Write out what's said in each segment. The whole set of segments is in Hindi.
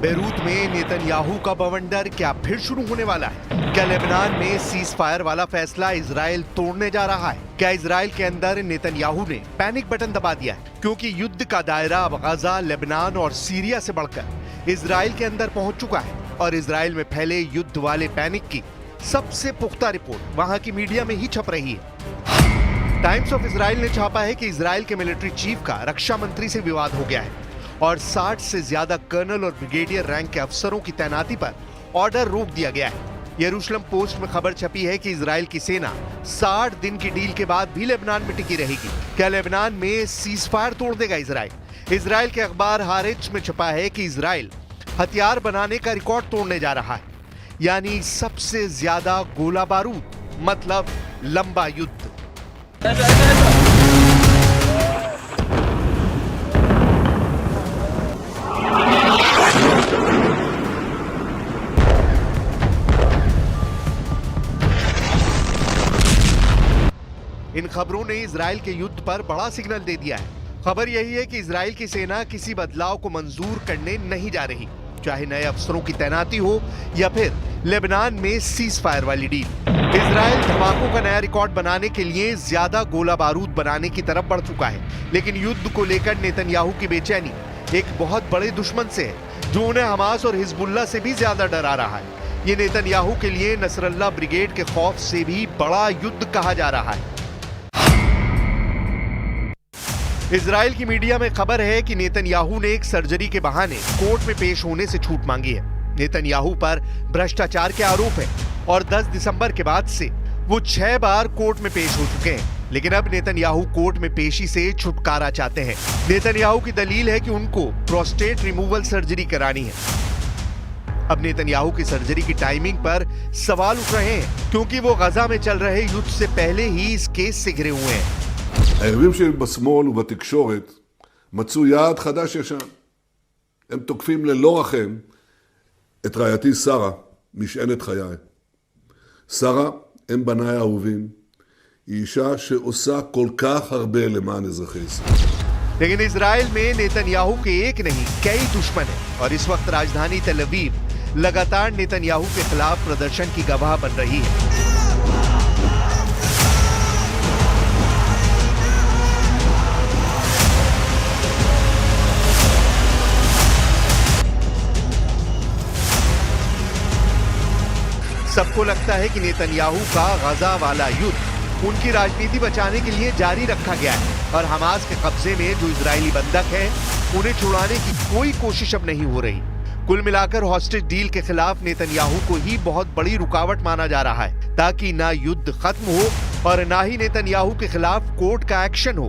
बेरूत में नेतन्याहू का बवंडर क्या फिर शुरू होने वाला है? क्या लेबनान में सीज फायर वाला फैसला इजराइल तोड़ने जा रहा है? क्या इजराइल के अंदर नेतन्याहू ने पैनिक बटन दबा दिया है? क्योंकि युद्ध का दायरा अब गाजा, लेबनान और सीरिया से बढ़कर इजराइल के अंदर पहुंच चुका है और इजराइल में फैले युद्ध वाले पैनिक की सबसे पुख्ता रिपोर्ट वहां की मीडिया में ही छप रही है। टाइम्स ऑफ इजराइल ने छापा है कि इजराइल के मिलिट्री चीफ का रक्षा मंत्री से विवाद हो गया है और 60 से ज्यादा कर्नल और ब्रिगेडियर रैंक के अफसरों की तैनाती पर ऑर्डर रोक दिया गया है। यरूशलेम पोस्ट में खबर छपी है कि इजराइल की सेना 60 दिन की डील के बाद भी लेबनान में टिकी रहेगी। क्या लेबनान में सीज फायर तोड़ देगा इजराइल? इजराइल के अखबार हारेट्स में छपा है कि इजराइल हथियार बनाने का रिकॉर्ड तोड़ने जा रहा है, यानी सबसे ज्यादा गोला बारूद, मतलब लंबा युद्ध। इन खबरों ने इजराइल के युद्ध पर बड़ा सिग्नल दे दिया है। खबर यही है कि इजराइल की सेना किसी बदलाव को मंजूर करने नहीं जा रही, चाहे नए अफसरों की तैनाती हो या फिर लेबनान में सीज फायर वाली डील। इजराइल धमाकों का नया रिकॉर्ड बनाने के लिए ज्यादा गोला बारूद बनाने की तरफ बढ़ चुका है, लेकिन युद्ध को लेकर नेतन्याहू की बेचैनी एक बहुत बड़े दुश्मन से है जो उन्हें हमास और हिजबुल्लाह से भी ज्यादा डरा रहा है। ये नेतन्याहू के लिए नसरल्लाह ब्रिगेड के खौफ से भी बड़ा युद्ध कहा जा रहा है। इजराइल की मीडिया में खबर है कि नेतन्याहू ने एक सर्जरी के बहाने कोर्ट में पेश होने से छूट मांगी है। नेतन्याहू पर भ्रष्टाचार के आरोप है और 10 दिसंबर के बाद से वो 6 बार कोर्ट में पेश हो चुके हैं, लेकिन अब नेतन्याहू कोर्ट में पेशी से छुटकारा चाहते हैं। नेतन्याहू की दलील है कि उनको प्रोस्टेट रिमूवल सर्जरी करानी है। अब नेतन्याहू की सर्जरी की टाइमिंग पर सवाल उठ रहे हैं, क्योंकि वो गजा में चल रहे युद्ध से पहले ही इस केस से घिरे हुए हैं। היריבים שלי בשמאל ובתקשורת מצאו יעד חדש ישן. הם תוקפים ללא רחם את רעייתי שרה, משענת חיי. שרה, הם בניי האהובים, היא אישה שעושה כל כך הרבה למען אזרחי ישראל. लेकिन इजराइल में नेतन्याहू के एक नहीं कई दुश्मन हैं और इस वक्त राजधानी तेल अवीव लगातार नेतन्याहू के खिलाफ प्रदर्शन की गवाह बन रही है। सबको लगता है कि नेतन्याहू का गजा वाला युद्ध उनकी राजनीति बचाने के लिए जारी रखा गया है और हमास के कब्जे में जो इजरायली बंधक है उन्हें छुड़ाने की कोई कोशिश अब नहीं हो रही। कुल मिलाकर हॉस्टेज डील के खिलाफ नेतन्याहू को ही बहुत बड़ी रुकावट माना जा रहा है, ताकि ना युद्ध खत्म हो और ना ही नेतन्याहू के खिलाफ कोर्ट का एक्शन हो।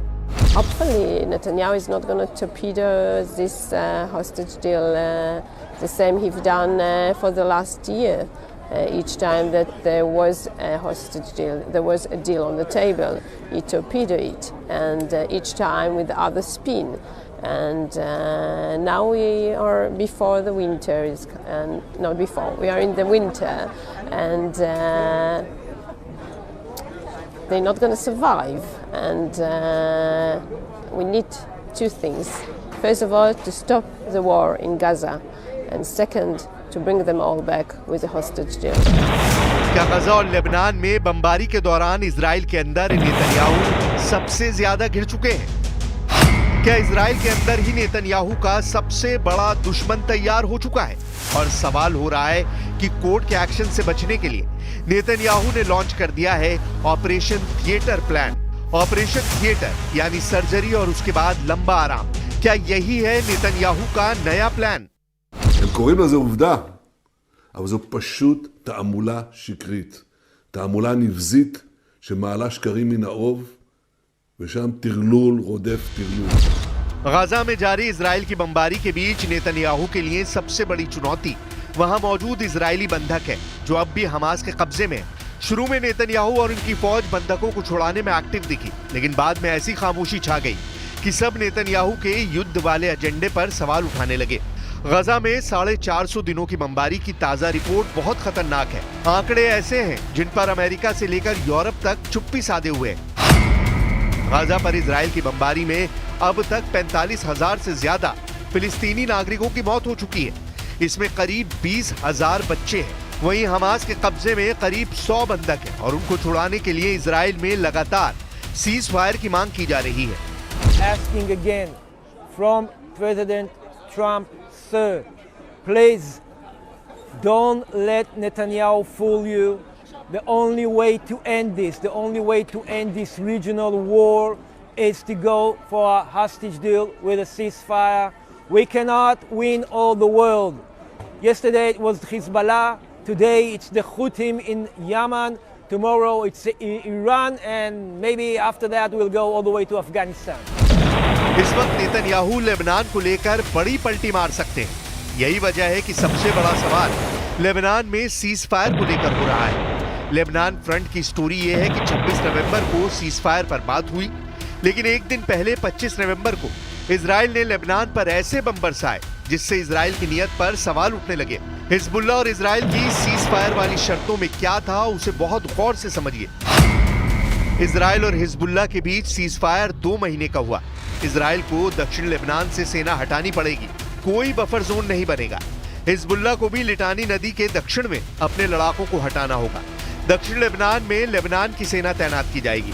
Hopefully, Netanyahu is not going to torpedo this hostage deal the same he's done for the last year. Each time that there was a hostage deal, there was a deal on the table, he torpedoed it, and each time with other spin. And now we are before the winter, not before, we are in the winter, and they're not going to survive. And we need two things. First of all, to stop the war in Gaza, and second, to bring them all back with a hostage deal. क्या गजा और लेबनान में बमबारी के दौरान इजराइल के अंदर नेतन्याहू सबसे ज्यादा घिर चुके हैं? क्या इजराइल के अंदर ही नेतन्याहू का सबसे बड़ा दुश्मन तैयार हो चुका है? और सवाल हो रहा है कि कोर्ट के एक्शन से बचने के लिए नेतन्याहू ने लॉन्च कर दिया है operation theatre plan. Operation theatre यानी सर्जरी और उसके बाद लंबा आराम। क्या यही है नेतन्याहू का नया प्लान? הם קוראים לזה עובדה, אבל זו פשוט תעמולה שקרית. תעמולה נבזית שמעלה שקרים מן האוב, ושם טרלול רודף טרלול. गाजा में जारी इजराइल की बमबारी के बीच नेतन्याहू के लिए सबसे बड़ी चुनौती वहां मौजूद इजरायली बंधक है, जो अब भी हमास के कब्जे में है। शुरू में नेतन्याहू और उनकी फौज बंधकों को छुड़ाने में एक्टिव दिखी, लेकिन बाद में ऐसी खामोशी छा गई कि सब नेतन्याहू के युद्ध वाले एजेंडे पर सवाल उठाने लगे। गजा में 450 दिनों की बमबारी की ताजा रिपोर्ट बहुत खतरनाक है। आंकड़े ऐसे हैं जिन पर अमेरिका से लेकर यूरोप तक चुप्पी साधे हुए हैं। गजा पर इजराइल की बमबारी में अब तक 45,000 से ज्यादा फिलिस्तीनी नागरिकों की मौत हो चुकी है। इसमें करीब 20,000 बच्चे हैं। वहीं हमास के कब्जे में करीब 100 बंधक हैं और उनको छुड़ाने के लिए इजराइल में लगातार सीज फायर की मांग की जा रही है। Asking again from President Trump, sir, please don't let Netanyahu fool you. The only way to end this regional war is to go for a hostage deal with a ceasefire. We cannot win all the world. Yesterday it was Hezbollah, today it's the Houthis in Yemen, tomorrow it's Iran, and maybe after that we'll go all the way to Afghanistan. इस वक्त नेतन्याहू लेबनान को लेकर बड़ी पलटी मार सकते हैं। यही वजह है कि सबसे बड़ा सवाल लेबनान में सीज फायर को लेकर हो रहा है। लेबनान फ्रंट की स्टोरी यह है कि 26 नवंबर को सीज फायर पर बात हुई, लेकिन एक दिन पहले 25 नवंबर को इजराइल ने लेबनान पर ऐसे बम बरसाए जिससे इजराइल की नीयत पर सवाल उठने लगे। हिजबुल्लाह और इजराइल की सीज फायर वाली शर्तों में क्या था, उसे बहुत गौर से समझिए। इजराइल और हिजबुल्लाह के बीच सीज फायर 2 महीने का हुआ। इजराइल को दक्षिण लेबनान से सेना हटानी पड़ेगी, कोई बफर जोन नहीं बनेगा। हिजबुल्लाह को भी लिटानी नदी के दक्षिण में अपने लड़ाकों को हटाना होगा। दक्षिण लेबनान में लेबनान की सेना तैनात की जाएगी।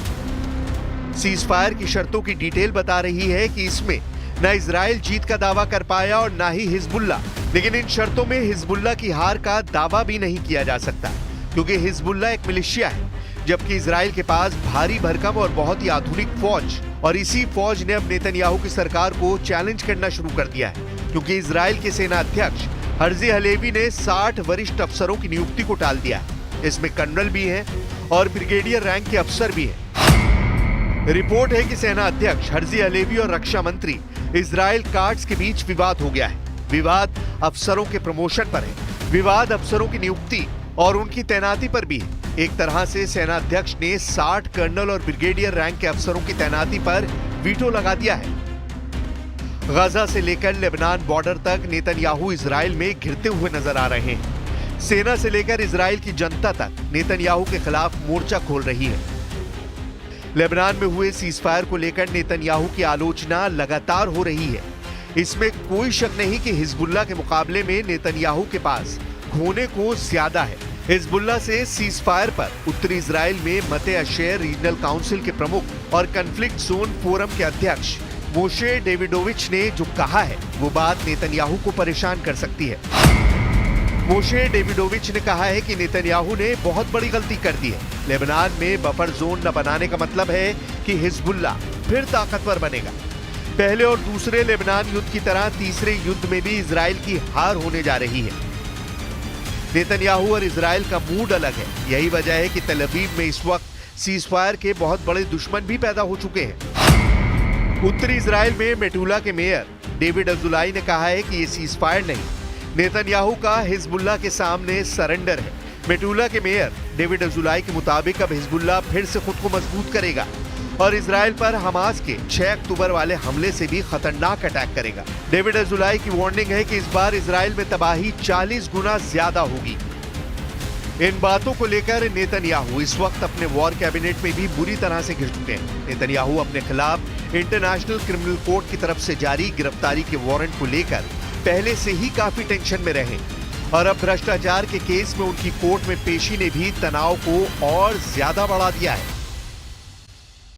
सीज फायर की शर्तों की डिटेल बता रही है कि इसमें न इजराइल जीत का दावा कर पाया और न ही हिजबुल्लाह, लेकिन इन शर्तों में हिजबुल्लाह की हार का दावा भी नहीं किया जा सकता, क्योंकि हिजबुल्लाह एक मिलिशिया है, जबकि इजराइल के पास भारी भरकम और बहुत ही आधुनिक फौज, और इसी फौज ने अब नेतन्याहू की सरकार को चैलेंज करना शुरू कर दिया है, क्योंकि इजराइल के सेना अध्यक्ष हर्जी हलेवी ने 60 वरिष्ठ अफसरों की नियुक्ति को टाल दिया है। इसमें कर्नल भी हैं और ब्रिगेडियर रैंक के अफसर भी हैं। रिपोर्ट है कि सेना अध्यक्ष हर्जी हलेवी और रक्षा मंत्री इजराइल काट्स के बीच विवाद हो गया है। विवाद अफसरों के प्रमोशन पर है, विवाद अफसरों की नियुक्ति और उनकी तैनाती पर भी है। एक तरह से सेना अध्यक्ष ने 60 कर्नल और ब्रिगेडियर रैंक के अफसरों की तैनाती पर वीटो लगा दिया है। गाजा से लेकर लेबनान बॉर्डर तक नेतन्याहू इजराइल में घिरते हुए नजर आ रहे हैं। सेना से लेकर इजराइल की जनता तक नेतन्याहू के खिलाफ मोर्चा खोल रही है। लेबनान में हुए सीजफायर को लेकर नेतन्याहू की आलोचना लगातार हो रही है। इसमें कोई शक नहीं कि हिजबुल्लाह के मुकाबले में नेतन्याहू के पास खोने को ज्यादा है। हिजबुल्लाह से सीजफायर पर उत्तरी इजराइल में मते अशेर रीजनल काउंसिल के प्रमुख और कॉन्फ्लिक्ट जोन फोरम के अध्यक्ष मोशे डेविडोविच ने जो कहा है वो बात नेतन्याहू को परेशान कर सकती है। मोशे डेविडोविच ने कहा है कि नेतन्याहू ने बहुत बड़ी गलती कर दी है। लेबनान में बफर जोन न बनाने का मतलब है कि हिजबुल्लाह फिर ताकतवर बनेगा। पहले और दूसरे लेबनान युद्ध की तरह तीसरे युद्ध में भी इजराइल की हार होने जा रही है। नेतन्याहू और इजराइल का मूड अलग है। यही वजह है कि तेल अवीव में इस वक्त सीजफायर के बहुत बड़े दुश्मन भी पैदा हो चुके हैं। उत्तरी इजराइल में मेटुला के मेयर डेविड अजुलाई ने कहा है कि ये सीजफायर नहीं, नेतन्याहू का हिजबुल्लाह के सामने सरेंडर है। मेटुला के मेयर डेविड अजुलाई के मुताबिक अब हिजबुल्लाह फिर से खुद को मजबूत करेगा और इजराइल पर हमास के 6 अक्टूबर वाले हमले से भी खतरनाक अटैक करेगा। डेविड अजुलाई की वार्निंग है कि इस बार इजराइल में तबाही 40 गुना ज्यादा होगी। इन बातों को लेकर नेतन्याहू इस वक्त अपने वॉर कैबिनेट में भी बुरी तरह से घिर चुके हैं। नेतन्याहू अपने खिलाफ इंटरनेशनल क्रिमिनल कोर्ट की तरफ से जारी गिरफ्तारी के वारंट को लेकर पहले से ही काफी टेंशन में रहे और अब भ्रष्टाचार के केस में उनकी कोर्ट में पेशी ने भी तनाव को और ज्यादा बढ़ा दिया है।